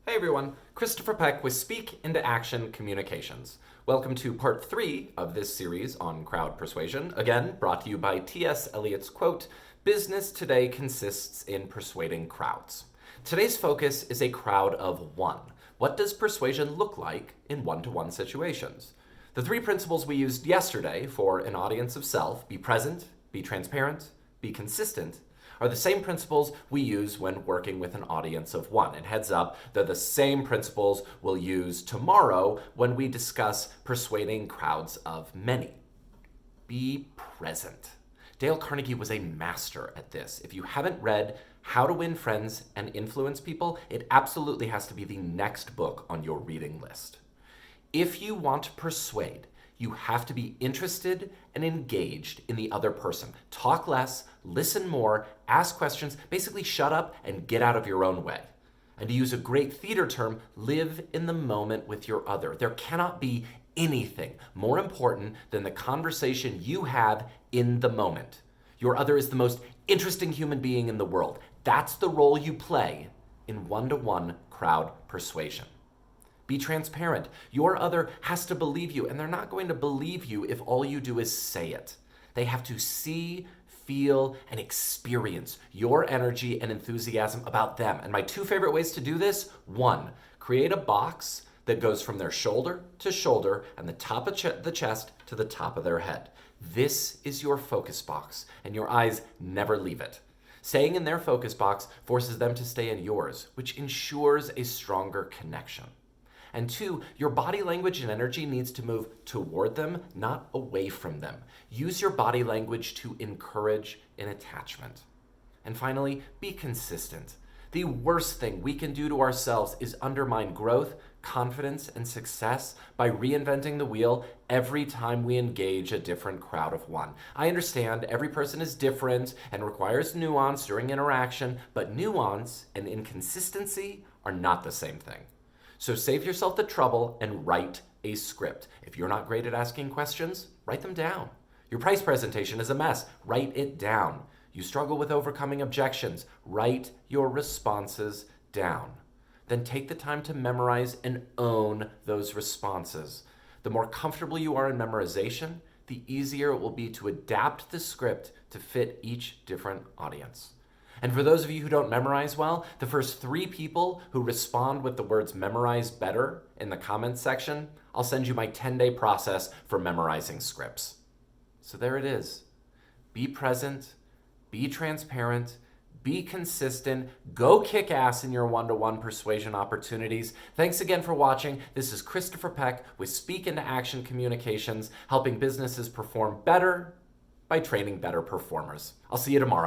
Hey everyone, Christopher Peck with Speak into Action Communications. Welcome to part 3 of this series on crowd persuasion, again brought to you by T.S. Eliot's quote, "Business today consists in persuading crowds." Today's focus is a crowd of one. What does persuasion look like in one-to-one situations? The 3 principles we used yesterday for an audience of self, be present, be transparent, be consistent, are the same principles we use when working with an audience of one. And heads up, they're the same principles we'll use tomorrow when we discuss persuading crowds of many. Be present. Dale Carnegie was a master at this. If you haven't read How to Win Friends and Influence People, it absolutely has to be the next book on your reading list. If you want to persuade, you have to be interested and engaged in the other person. Talk less, listen more, ask questions, basically shut up and get out of your own way. And to use a great theater term, live in the moment with your other. There cannot be anything more important than the conversation you have in the moment. Your other is the most interesting human being in the world. That's the role you play in one-to-one crowd persuasion. Be transparent. Your other has to believe you, and they're not going to believe you if all you do is say it. They have to see, feel, and experience your energy and enthusiasm about them. And my 2 favorite ways to do this: 1, create a box that goes from their shoulder to shoulder and the top of the chest to the top of their head. This is your focus box, and your eyes never leave it. Staying in their focus box forces them to stay in yours, which ensures a stronger connection. And 2, your body language and energy needs to move toward them, not away from them. Use your body language to encourage an attachment. And finally, be consistent. The worst thing we can do to ourselves is undermine growth, confidence, and success by reinventing the wheel every time we engage a different crowd of one. I understand every person is different and requires nuance during interaction, but nuance and inconsistency are not the same thing. So save yourself the trouble and write a script. If you're not great at asking questions, write them down. Your price presentation is a mess. Write it down. You struggle with overcoming objections. Write your responses down. Then take the time to memorize and own those responses. The more comfortable you are in memorization, the easier it will be to adapt the script to fit each different audience. And for those of you who don't memorize well, the first 3 people who respond with the words "memorize better" in the comments section, I'll send you my 10-day process for memorizing scripts. So there it is. Be present, be transparent, be consistent, go kick ass in your one-to-one persuasion opportunities. Thanks again for watching. This is Christopher Peck with Speak into Action Communications, helping businesses perform better by training better performers. I'll see you tomorrow.